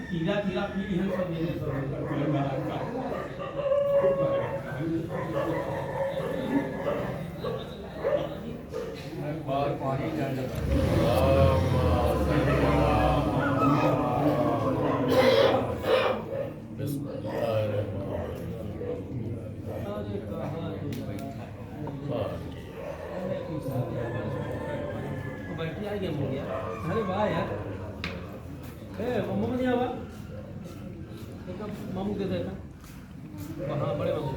कीड़ा कीड़ा पी है सब मेरे बाहर पानी जाने बैठी आ गया हो गया। अरे वाह यार, मम्मू नहीं आवा मामू के देखा हाँ बड़े मामू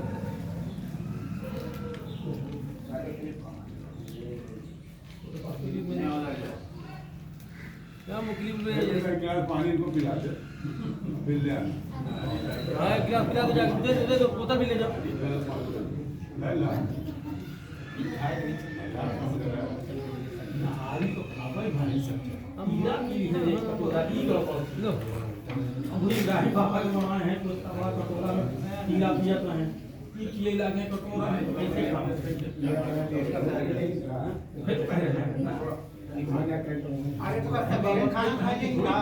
क्या मुकलीफ में क्या पानी को पिला दे फिर ले हाँ गिलास पिला दे दो पोता भी ले जाओ नहारी तो खावे भाई सब हम की है कटोरा की लो पूरी गाड़ी पापा के बनाए हैं तो तवा कटोरा में कीड़ा पिया तो है ये किए लागे कटोरा में कैसे खावे अरे तो सवेरे खाएंगे का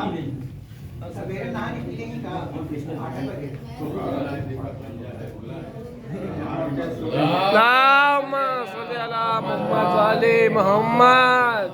सवेरे नहाने पिएंगे का 8 बजे अल्लाहुम्मा सल्ली अला मुहम्मद वाले मोहम्मद।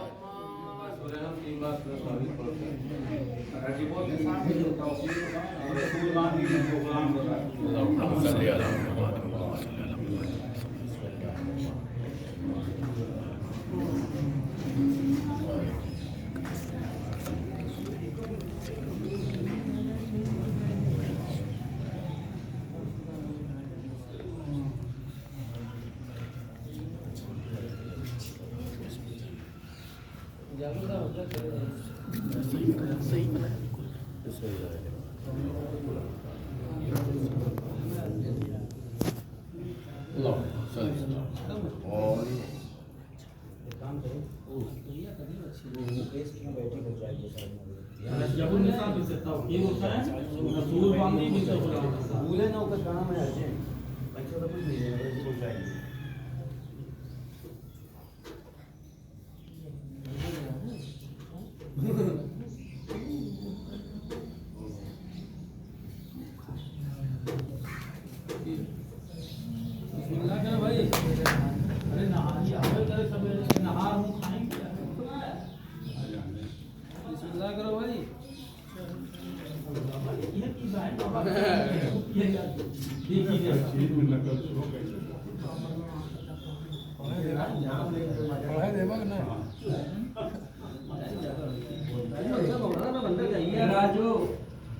राजू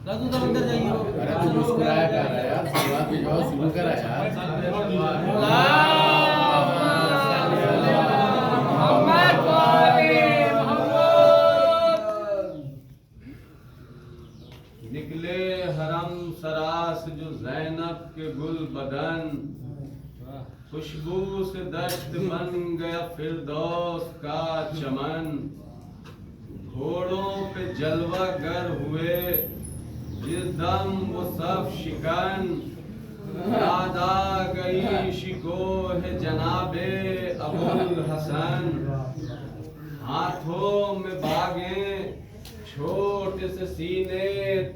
राजू तो अंदर जाइए। अरे तू मुस्कुराया कर रहा है यार, शुरुआत भी जो शुरू करा यार। निकले हरम सरास जो ज़ैनब के गुल बदन, खुशबू से दश्त बन गया फिरदौस का चमन। घोड़ों पे जलवा गर हुए जिस दम वो सब शिकन, याद आ गई शिकोह जनाबे अबुल हसन। हाथों में बागें छोटे से सीने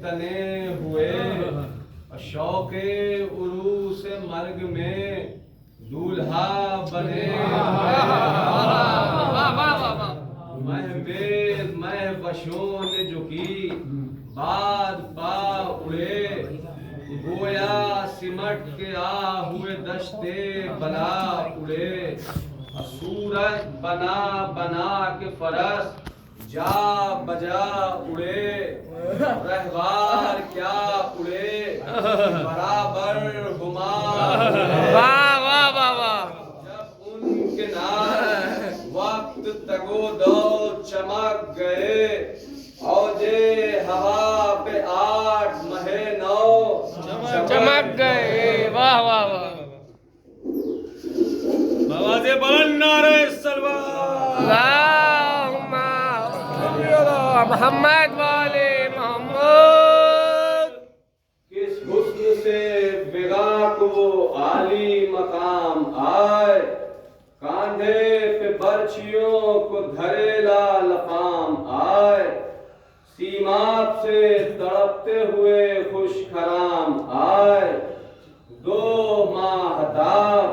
तने हुए, शौके उरूस मर्ग में दूल्हा बने। महवशों ने जो की बाद पा उड़े, गोया सिमट के आ हुए दश्ते बला उड़े। सूरत बना बना के फरस जा बजा उड़े, रहवार क्या उड़े बराबर हुमा। वाह वाह वाह वाह। जब उनके नाम वक्त तगो दो चमक गए, औजे हवा पे 8 महे 9 चमक गए। वाह वाह वाह। आवाज़ें बुलंद नारे सलवात। अल्लाहुम्मा सल्ली अला मुहम्मद वाले मोहम्मद। किस हुस्न से बिगा को आली मकाम आए, कांधे पे बर्छियों को धरेला लफाम आए। से तड़पते हुए खुश खराम आए, 2 माह दाग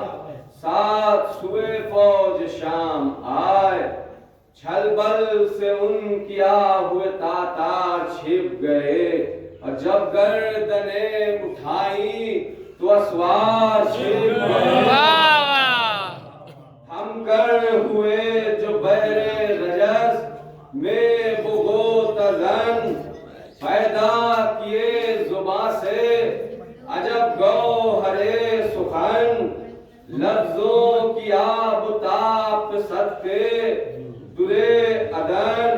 साथ सुए फौज शाम आए, छल बल से उनकिया हुए तातार छिप गए, और जब गर्दने उठाई तो असवार छिप गए। हम कर हुए जो बैरे रजस में बुगो तजन, पैदा किए जुबां से अजब गौहरे सुखन, लफ्जों की आब ताप सदके दुरे अदन,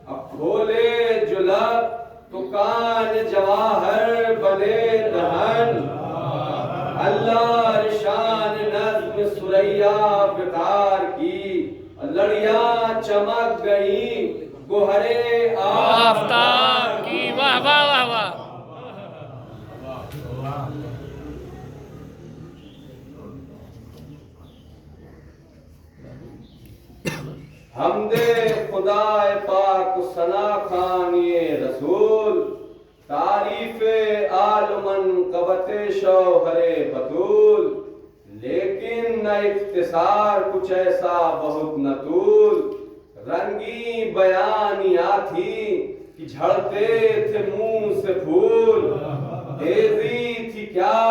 अब खोले जो लब तो कान जवाहर बने दहन, अल्लाह रिशान नज़्म सुरैया बेकार की, लड़ियां चमक गई गोहरे आफ़ताब की। वाह वाह वाह वाह। हमदे खुदाए पाक सना खानिए रसूल, तारीफ़े आलमन कबते शौहरे बतूल, लेकिन न इख्तिसार कुछ ऐसा बहुत नतूल, रंगी बयानिया थी कि झड़ते थे मुंह से फूल, तेजी थी क्या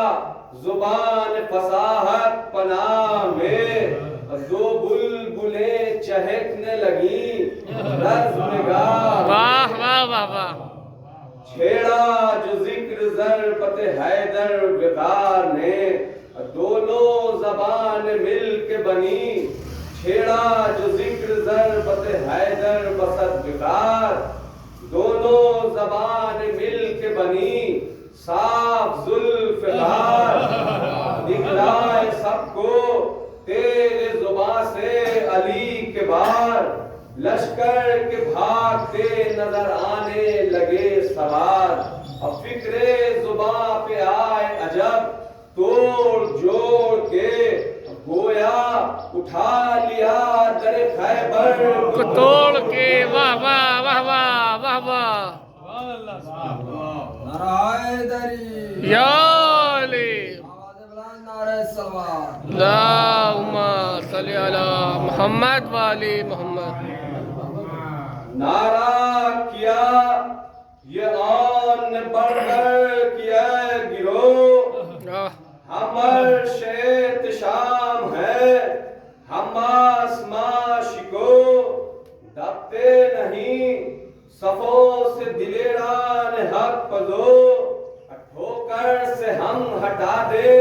जुबान फसाहत पनाह में, 2 बुलबुलें चहकने लगी रज़्म-ए-गाह। वाह वाह वाह वाह। छेड़ा जो जिक्र ज़रबत हैदर बेकार ने, दोनों ज़बान मिल के बनी, छेड़ा जो जिक्र ज़रबत हैदर बसत बेकार, दोनों ज़बान मिल के बनी साफ जुल्फ़िकार, दिखलाए सबको तेरे जुबां से अली के बार, लश्कर के भागते नजर आने लगे सवार, अब फिक्रे जुबां पे आए अजब तोड़ जोड़ के, गोया उठा लिया दरे खैबर को तोड़ के। वाह वाह वाह वाह वाह वाह। या अली अल्लाहुम्मा सल्ली अला मुहम्मद व आले मुहम्मद। नारा किया ये आन ने बढ़कर किया गिरोह, हमर शेत शाम है हम आसमां शिको, दबते नहीं सफों से दिलेरान हक पदो, ठोकर से हम हटा दे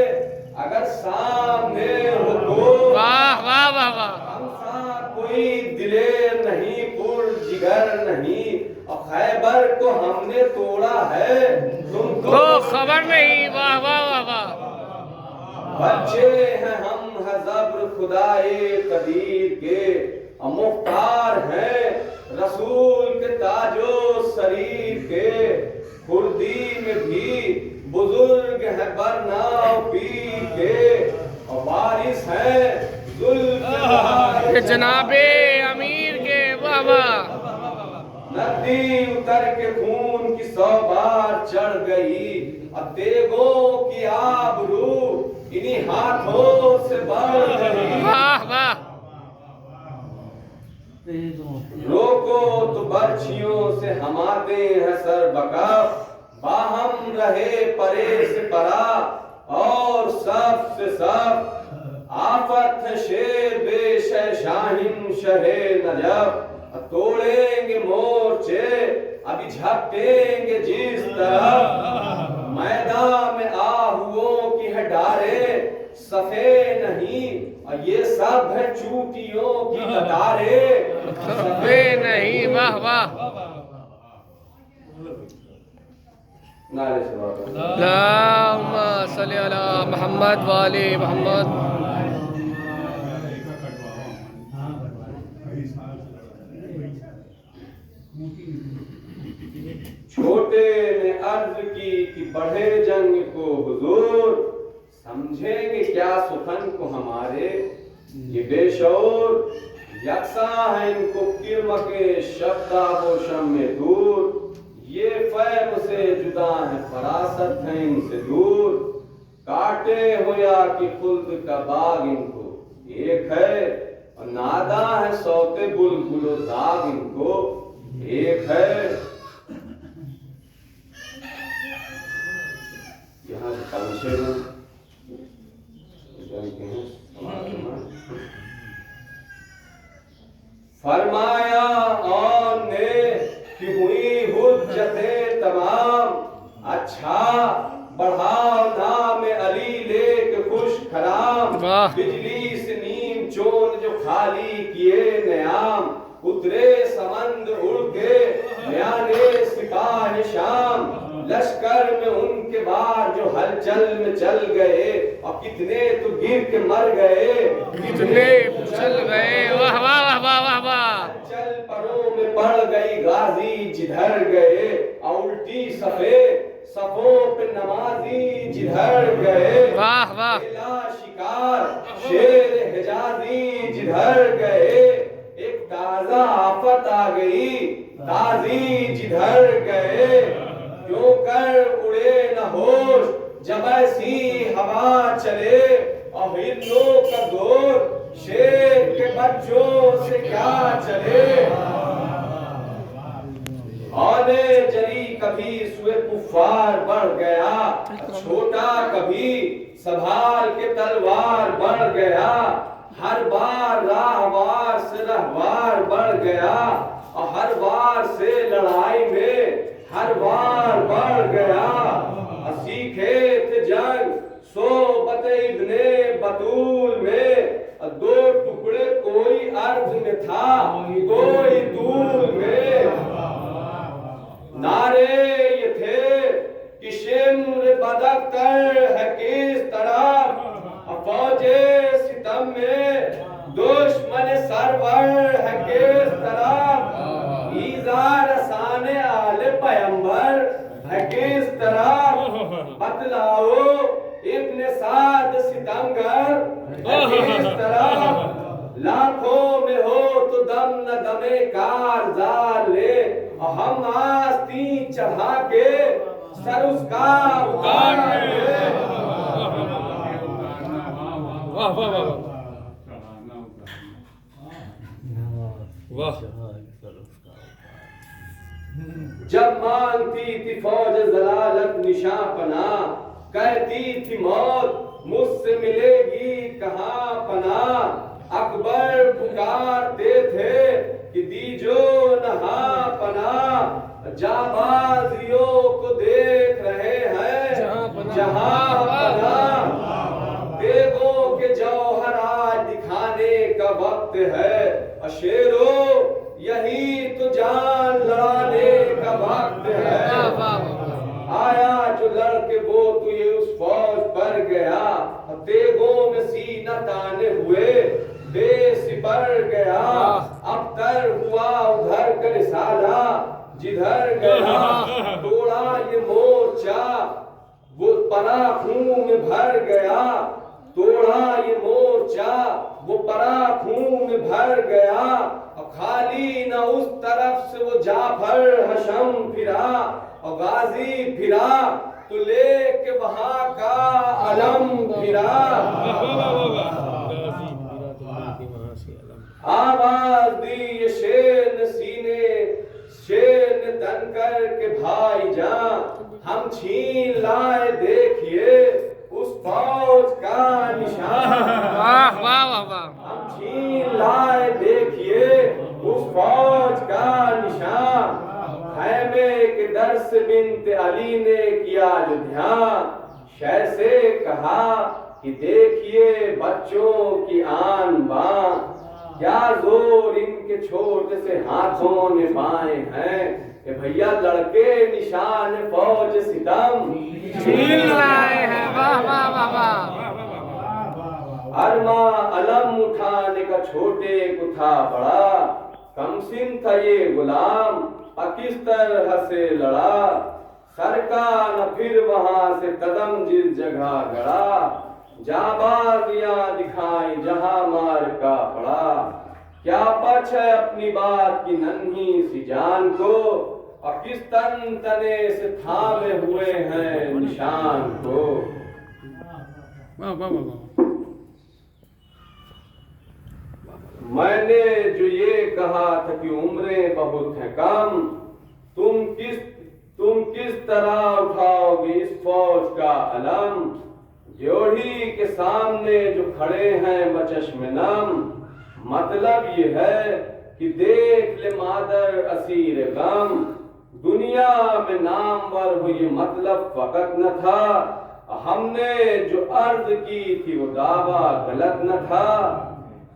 अगर सामने हो तो। वाह वाह वाह वाह। हमसा कोई दिलेर नहीं पुर जिगर नहीं, और खैबर को हमने तोड़ा है तुमको खबर नहीं। वाह वाह वाह वाह। बच्चे हैं हम हज़ब्र खुदाए कदीर के, मुख्तार हैं रसूल के ताजो शरीर के, खुर्दी में भी बुजुर्ग है बरनाव पीर के, और वारिस है ये जनाबे अमीर के। वाह वाह। नदी उतर के खून की 100 बार चढ़ गई, अब तेगों की आबरू इन्हीं हाथों से बढ़ गई। वाह वाह। रोको तो बर्छियों से हमाते हैं सर बकफ, बाहम रहे परे से परा और सब से सब, आफत है शेर बेशे शाहिन शहे नजब, तोड़ेंगे मोर्चे अभी झपटेंगे जिस तरफ, मैदान में आहुओं की है डारे सफे नहीं, और ये सब है चूटियों की कतारे सफे नहीं। वाह वाह। नारे से बात अल्लाहुम्मा सल्ली अला मुहम्मद व आले मुहम्मद। छोटे ने अर्ज की कि बढ़े जंग को हुजूर, समझेंगे क्या सुखन को हमारे ये बेशऊर, यकसा है इनको किरम के शब्दाबोशम में दूर, ये फै फरासत है इनसे दूर, काटे हो या कि खुल्द का बाग इनको एक है, और नादा है सौते बुलबुलो दाग इनको एक है। यहाँ से पंछे फरमाया और ने कि हुई हुज्जते तमाम, अच्छा बढ़ाओ नाम अली लेके खुश खराम, बिजली से नीम चोन जो खाली किए नयाम, उतरे समंद उड़ के न्याने सिपाह शाम, लश्कर में उनके बार जो हलचल में चल गए, और कितने तो गिर के मर गए, कितने चल गए। वाह वाह वाह वाह वाह वाह। चल परों में पड़ गई गाजी जिधर गए, और उल्टी सफेद सफों पे नमाजी जिधर गए, वाह वाह। शिकार शेर हिजाजी जिधर गए, एक ताजा आफत आ गई ताजी जिधर गए, क्यों कर उड़े न होश जब ऐसी हवा चले, और हिरनों का दौर शेर के बच्चों से क्या चले। औने जरी कभी सुए कुफार बढ़ गया, छोटा कभी संभाल के तलवार बढ़ गया, हर बार राहवार से रहवार बढ़ गया, और हर बार से लड़ाई में हर बार बढ़ गया, सीखे थे जंग सोबत इब्ने बतूल में, दो टुकड़े कोई अर्ज में था कोई तूल में, नारे ये थे कि शिम्र बदख्तर है किस तरफ, फौजे सितम में दुश्मन सरवर है किस तरफ, ईज़ार साने आले पैगंबर है किस तरफ, बतलाओ इब्ने साद सितमगर है किस तरफ, लाखों में हो तो दम न दमे कारजार ले, और हम आस्ती चढ़ा के सर उसका उतार ले। वाह वाह वाह वाह। जब मांगती थी फौज जलालत निशां पना, कहती थी मौत मुझसे मिलेगी कहाँ पना, अकबर पुकारते थे कि दीजो नहा पना, जाबाजियों को देख रहे हैं जहाँ पना, देवों के जौहर आज दिखाने का वक्त है, अशेरो यही तो जान लड़ाने का वक्त है, आया जो लड़के वो तो ये उस फौज पर गया, तेगों में सीना ताने हुए बेसिपर गया, अब तर हुआ उधर का रिसाला जिधर गया, तोड़ा ये मोर्चा वो परा खून में भर गया, तोड़ा ये मोर्चा वो परा खून में भर गया, और खाली न उस तरफ से वो जाफर हशम फिरा, और गाजी फिरा तो लेके वहां का अलम फिरा, आवाज दी ये शेर ने सीने शेर ने तन कर के भाई जान, हम छीन लाए देखिए उस फौज का निशान, वाह वाह वाह वाह। हम छीन लाए देखिए उस फौज का निशान, खैमे के दर से बिन्ते अली ने किया जो ध्यान, शह से कहा कि देखिए बच्चों की आन बान, क्या जोर इनके छोटे से हाथों ने पाए हैं, कि भैया लड़के निशान फौज सितम छीन लाए हैं। वाह वाह वाह वाह। अरमा अलम उठाने का छोटे को था बड़ा, कमसिन था ये गुलाम किस तरह से लड़ा, सरका न फिर वहां से कदम जिस जगह गड़ा, जाबाजियां दिखाई जहां मार का पड़ा, क्या पछ है अपनी बात की नन्ही सी जान को, और किस तन तने से थामे हुए हैं निशान को। वाह वाह वाह वाह। मैंने जो ये कहा था कि उम्रें बहुत हैं कम, तुम किस तरह उठाओगे इस फौज का अलम, जोड़ी के सामने जो खड़े हैं बचश्मे नम। मतलब ये है कि देख ले मादर असीर गम, दुनिया में नामवर हो ये मतलब फकत न था, हमने जो अर्ज की थी वो दावा गलत न था।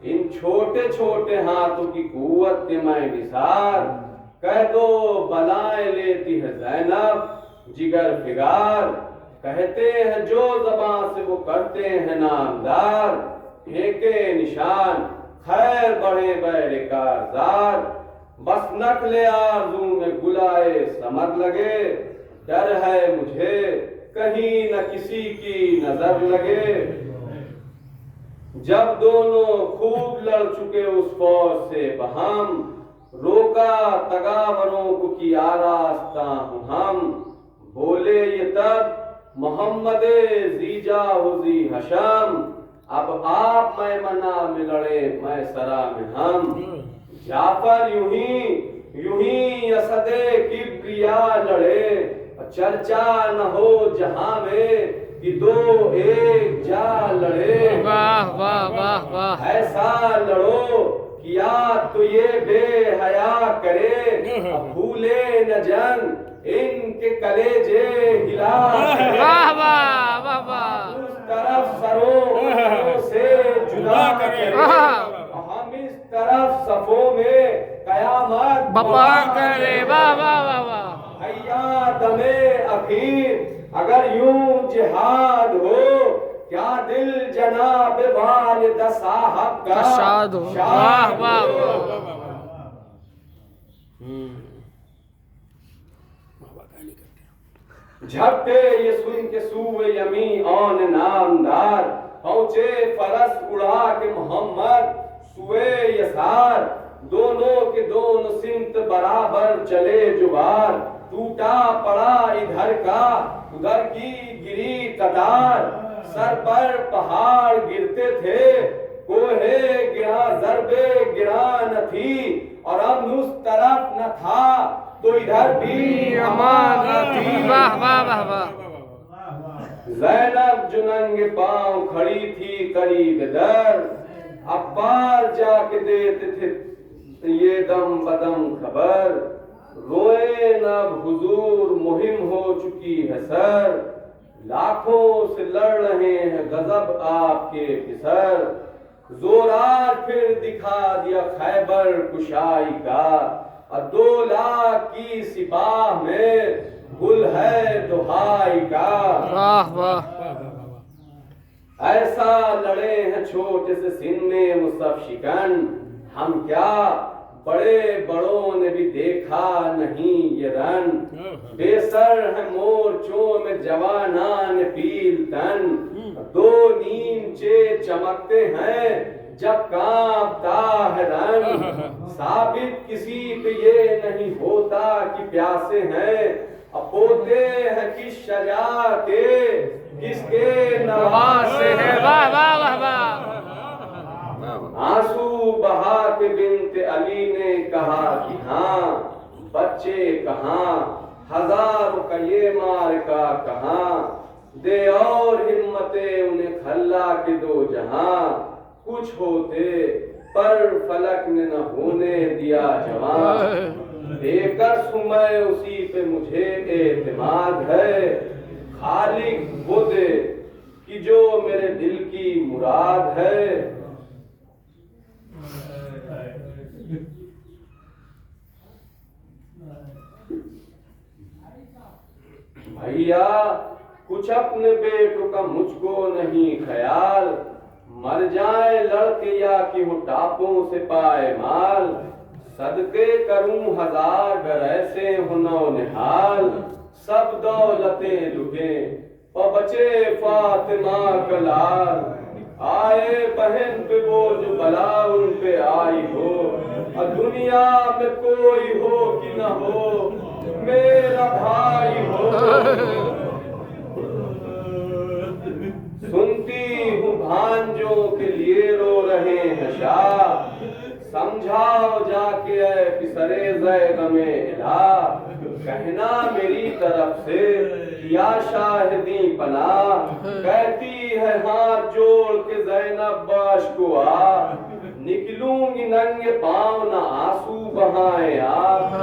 इन छोटे छोटे हाथों की कुव्वत के मैं निसार, कह दो बलाएं लेती है ज़ैनब जिगर फिगार। कहते हैं जो ज़बान से वो करते हैं नामदार, फेंके निशान खैर बढ़े बैरे कारज़ार। बस नखले आरज़ू में गुलाए समर लगे, डर है मुझे कहीं न किसी की नजर लगे। जब दोनों खूब लड़ चुके उस फौज से बहम, रोका तगावरों को कि आरास्ता हूं हम। बोले ये तब मोहम्मद जीजा हुजी हशम, अब आप मैमना में लड़े मैं सरा में हम। जाफर यूं ही असदे किब्रिया लड़े, चर्चा न हो जहां में कि दो एक जा लड़े। वाह वाह वाह वाह। ऐसा लड़ो कि या तो ये बेहया करे, अब भूले न जंग इनके कलेजे हिला। वाह वाह वाह वाह। उस तरफ सरों से जुदा करे, हम इस तरफ सफों में कयामत बपा करे। वाह वाह वाह वाह। हैया दमे अखीर अगर यूं जिहाद हो, क्या दिल जनाब वालिद साहब का शाद हो। वाह वाह वाह। झपटे ये सुन के सूए यमी औन नामदार, पहुंचे फरस उड़ा के मोहम्मद सुए यसार। दोनों के दोनों सिमत बराबर चले जुबार, टूटा पड़ा इधर का उधर की गिरी कतार। सर पर पहाड़ गिरते थे, कोहे गिरा जरबे गिरा न थी, और अमन उस तरफ न था तो इधर भी अमान न थी। वाह वाह वाह वाह। ज़ैनब जो नंगे पांव खड़ी थी करीब दर, अब्बास जाके देते थे ये दम बदम खबर। रोए न हुजूर मुहिम हो चुकी है सर, लाखों से लड़ रहे हैं गजब आपके फिसर। जोरार फिर दिखा दिया खैबर कुशाई का, और 2 लाख की सिपाह में गुल है दुहाई का। वाह वाह। ऐसा लड़े हैं छोटे से सिन में मुसफ शिकन, हम क्या बड़े बड़ों ने भी देखा नहीं ये रन। बेसर है मोर्चों में जवानान पील तन, 2 नीमचे चमकते हैं जब कांपता है रन। साबित किसी पे ये नहीं होता कि प्यासे हैं, अब होते हैं किस शजा के किसके नवासे हैं। वाह वाह वाह वाह। आंसू बहा के बिन्ते अली ने कहा कि हाँ बच्चे कहाँ, हजारों का ये मार का कहाँ। दे और हिम्मते उन्हें खल्ला के 2 जहां, कुछ होते पर फलक ने न होने दिया जवान। बेकस हूं मैं उसी पे मुझे एतमाद है, खालिक वो दे कि जो मेरे दिल की मुराद है। भैया कुछ अपने बेटों का मुझको नहीं ख्याल, मर जाए लड़के या कि हो टापों से पाए माल। सदके करूं 1000 घर ऐसे हो नौ निहाल, सब दौलतें लुटे और बचे फातिमा का लाल। आए बहन पे वो जो बला उन पे आई हो, और दुनिया में कोई हो कि न हो, मेरा भाई हो। सुनती हूँ भांजों के लिए रो रहे हैं शाह, समझाओ जाके ऐ पिसरे ज़ैग में इला, कहना मेरी तरफ से या शाहिदी पना, कहती है हाथ जोड़ के ज़ैनब बाश को आ, निकलूंगी नंगे पाँव न आंसू बहाए आप।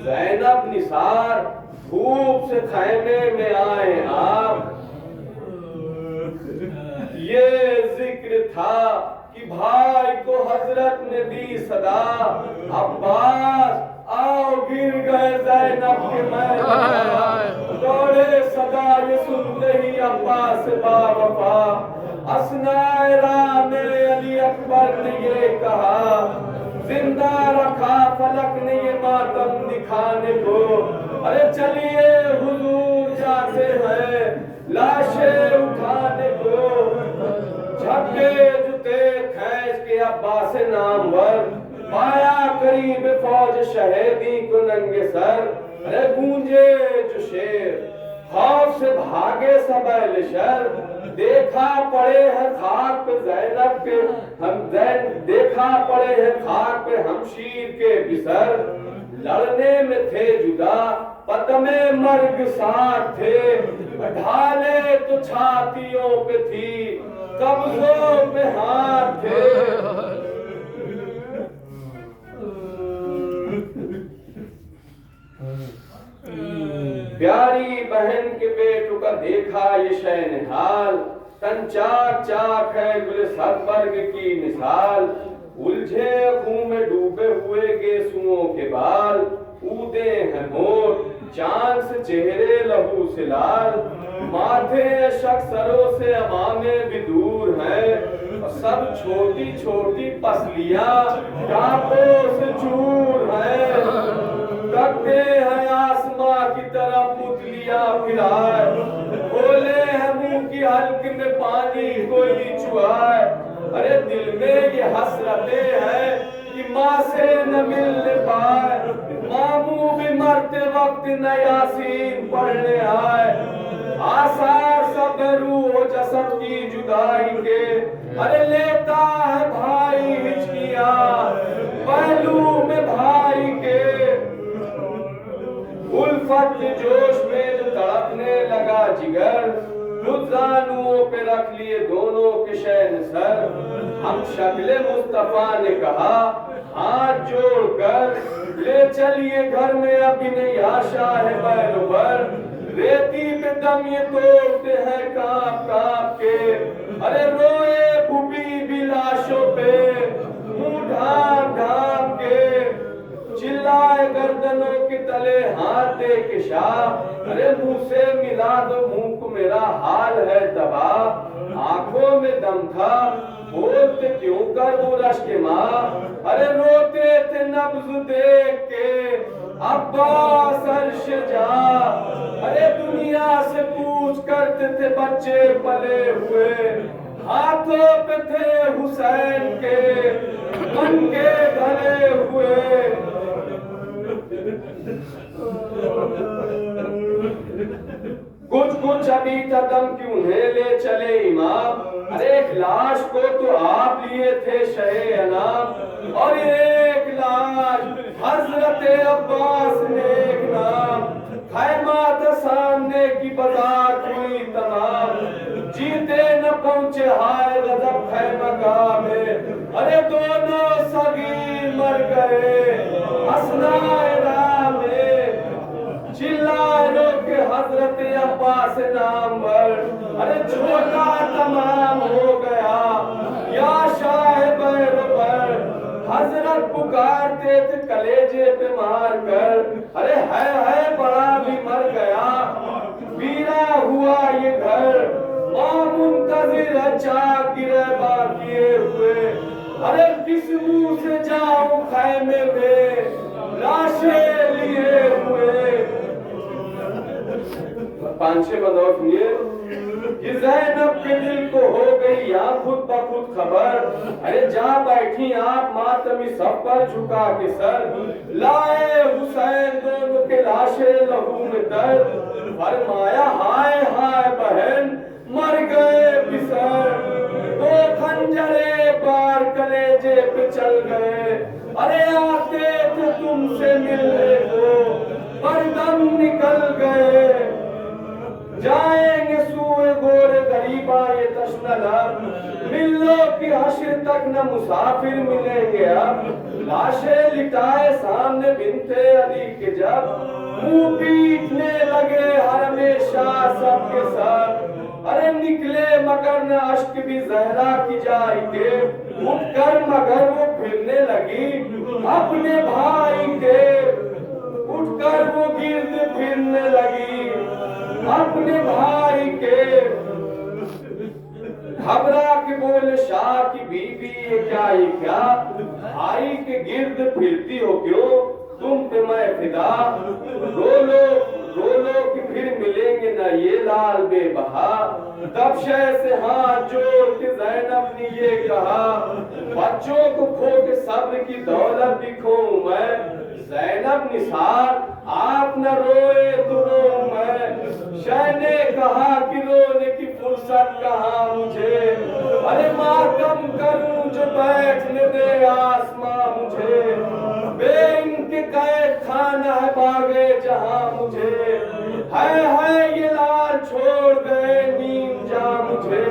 ज़ैनब निसार धूप से खैमे में आए आप। ये जिक्र था कि भाई को हजरत ने दी सदा, अब्बास आओ गिर गए ज़ैनब के मैदान, दौड़े सदा ये सुनते ही अब्बास बावफा, असनायरा में अली अकबर ने ये कहा, जिंदा रखा फलक ने ये मातम दिखाने को, अरे चलिए हुजूर जाते हैं लाशें उठाने को। झपके जुते खैच के अब्बास नामवर, पाया करीब फौज शहीदी को नंगे सर, अरे गूंजे जो शेर खौफ से भागे सब अहले शर, देखा पड़े हैं खाक पे ज़ैनब के देखा पड़े हैं खाक पे हमशीर के बिसर, लड़ने में थे जुदा पदमे मर्ग साथ थे, ढाले तो छातियों पे थी कब्जों पे हाथ थे। प्यारी बहन के बेटों का देखा ये शैनहाल, तन चाक चाक है गुल सतबर्ग की मिसाल, उलझे खून में डूबे हुए गेसुओं के बाल, कूदे हैं मोर चांद से चेहरे लहू से लाल, माथे शख्सरों से अमामे भी दूर हैं, सब छोटी छोटी पसलियां टापों से चूर हैं, रखते हैं आसमां की तरफ पुतलियां फिराए, बोले हैं मुंह की हल्क में पानी कोई चुआए, अरे दिल में ये हसरतें हैं कि माँ से न मिलने पाए, मामू भी मरते वक्त न यासीन पढ़ने आए, आसार सब रूह जसद की जुदाई के, अरे लेता है भाई हिचकिया पहलू में भाई के, उल्फत जोश में जो तड़पने लगा जिगर, रुज़ानुओं पे रख लिए दोनों के शैन सर, हम शक्ले मुस्तफा ने कहा हाथ जोड़कर ले चलिए घर में अभी नहीं आशा है बैरोबर, रेती पे दम ये तोड़ते हैं कांप कांप के, अरे रोए भूपी भी लाशों पे मुंह ढाम ढाम के, चिल्लाए गर्दनों के तले हाथ दे के शाह, अरे मुंह से मिला दो मुंह को मेरा हाल है तबाह, आंखों में दम था बोलते क्यों कर वो रश्क माँ, अरे रोते थे नब्ज देख के अब्बास अर्श जा, अरे दुनिया से पूछ करते थे बच्चे पले हुए, हाथों पे थे हुसैन के मन के गले हुए। कुछ अभी कदम क्यों ले चले इमाम, अरे एक लाश को तो आप लिए थे शहे अनाम, और एक लाश हजरत अब्बास ने एक नाम, खैमा था सामने की बाजार हुई तमाम, जीते न पहुंचे हाय गजब खैमगाह में, अरे दोनों सगीर मर गए असनाए राह में, चिल्लाए के हजरत अब्बास नामवर, अरे छोटा तमाम हो गया या शाह बैरबर, हजरत पुकारते थे कलेजे पे मार कर, अरे है बड़ा भी मर गया वीरा हुआ ये घर, मां मुंतजिर चाक गिरे बाकिए हुए, अरे किस मुंह से जाऊं खैमे में लाशें लिए हुए। 5 6 बंदौर सुनिए कि ज़ैनब के दिल को हो गई या खुद ब खुद खबर, अरे जा बैठी आप मातमी सब पर झुका के सर, लाए हुसैन दोनों के लाशे लहू में दर्द, फरमाया हाय हाय बहन मर गए बिसर, 2 खंजरे बार कलेजे पे चल गए, अरे आते थे तुमसे मिलने को पर दम निकल गए, जाएंगे सूए गोरे गरीबा ये तश्ना लब, मिलो की हश्र तक न मुसाफिर मिलेंगे अब, लाशें लिटाए सामने बिनते अली के जब, मुंह पीटने लगे हर हमेशा सबके सब, अरे निकले मगर न अश्क भी जहरा की जाई के, उठकर मगर वो फिरने लगी अपने भाई के, उठकर वो गिर्द फिरने लगी अपने भाई के, घबरा के बोले शाह की बीबी ये क्या भाई के गिर्द फिरती हो क्यों, तुम पे मैं फिदा, रो लो कि फिर मिलेंगे ना ये लाल बेबहा, तब शह से हाथ जोड़ के ज़ैनब ने ये कहा, बच्चों को खो के सब्र की दौलत दिखो मैं, ज़ैनब निसार आप न रोए तो रो मैं, शह ने कहा कि रोने की फुर्सत कहाँ मुझे, अरे मातम करूं जो बैठने दे आसमां मुझे, बे इनके कैद खाना है बागे जहां मुझे, है ये लाल छोड़ गए नीम जा मुझे,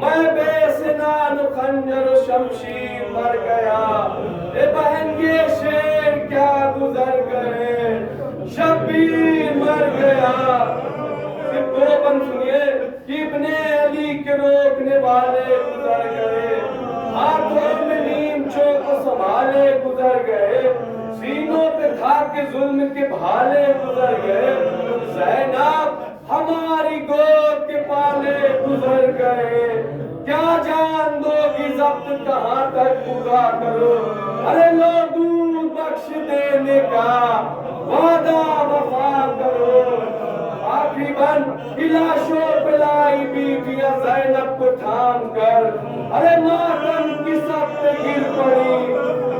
मैं बेसनान खंजर शमशीर मर गया, ए बहन ये शेर क्या गुजर गए, शबीर मर गया। सिर्फ 2 बंद सुनिए कि इब्ने अली के रोकने वाले गुजर गए, हाथों में नीम चो को संभाले गुजर गए, सीनों पे था के जुल्म के भाले गुजर गए, ज़ैनब हमारी गोद के पाले गुजर गए, क्या जान दोगी जब्त कहाँ तक पूरा करो, अरे लो दूध बख्श देने का वादा वफा करो, आखिरी बन लाशों पे लाई बीबियां ज़ैनब को थाम कर, अरे मातम की सब पे गिर पड़ी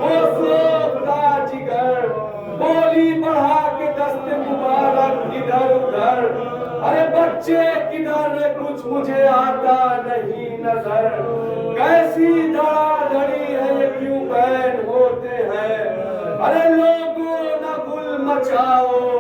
वो सोता जिगर, बोली बढ़ा के दस्ते मुबारक इधर उधर, अरे बच्चे किधर कुछ मुझे आता नहीं नजर, कैसी धड़ाधड़ी है ये क्यों बैन होते हैं, अरे लोगों न गुल मचाओ